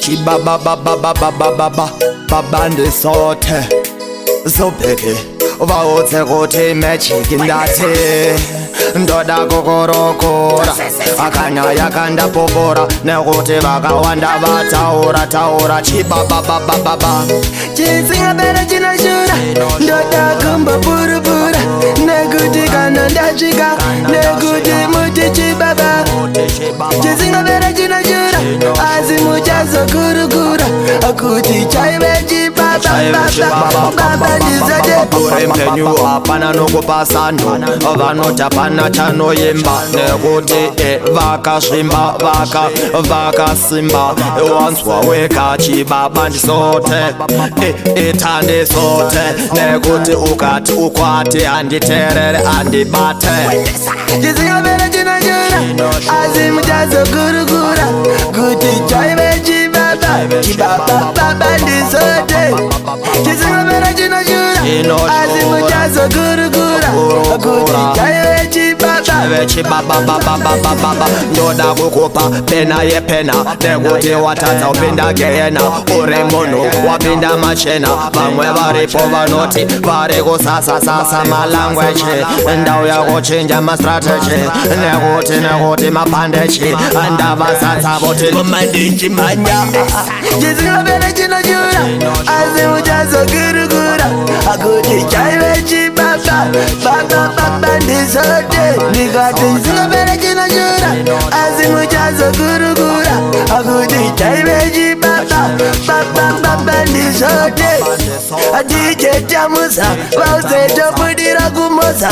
chiba babande sote zobheke vawotse kuti mechiki ndati ndoda kukorokora akanya yakandapopora nekuti vakawanda vataura chibababababa chisingapera chinashura ndoda kumba purupura nekuti kana ndasvika nekuti muti chibaba chisingapera chinashura asi muchazokurukura kuti chaive chibabababa ndizade urempenyu hapana nokupasando vanotapana chanoimba nekuti vakasvimba vakasimba wanzwa weka chibaba ndisote itande sote nekuti ukati ukwati handiterere handibate chisingapera chinashura asi muchazokurukura kuti chaive chibaba ndisote chisingapera chinashura asi muchazokurukura kuti chaive chibaba ndoda kukupa pena yepena nekuti watadza upinda gehena uri munhu wapinda machena vamwe varipo vanoti vari kusasasasa malangweji ndau yakuchinja mastrategy nekuti mapandechi ndavasatsa voti mumadinjimanya chisingapera chinashura asi muchazokurukura kuti chaive chibaba ndisote ndikati chisingapera chinashura asi muchazokurukura kuti chaive chibaba ndisote atichetamusa vauzetopudira kumosa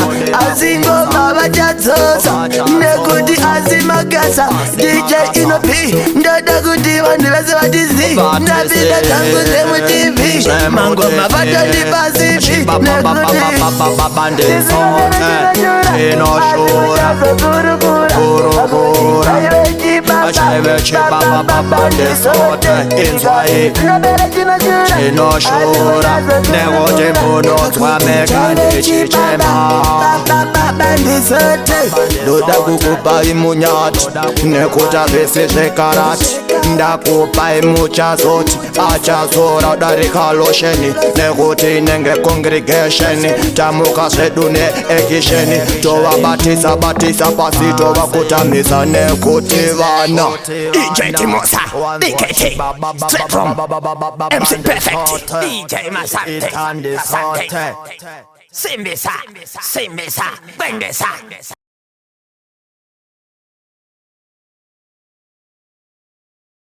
asi ngoma vachadzosa nekuti asi magasa dj inopi ndoda kuti vanhu vese vatizi ndapinda dzangu dzemutv mangoma vatondipasipi nekuti chaive chibaba ndisote inzwai chinoshura nekuti munonzwa mekandichichema ndoda kukupai munyati nekuti zvese zvekarati ndakupai muchazoti achazora darika losheni nekuti inenge congregation tamuka zvedu neekisheni tovabatisa pasi tovakutamisa nekuti vana DJ Timosa, DKT, straight from MC Perfect, DJ Masante, Simbisa, Bendesa.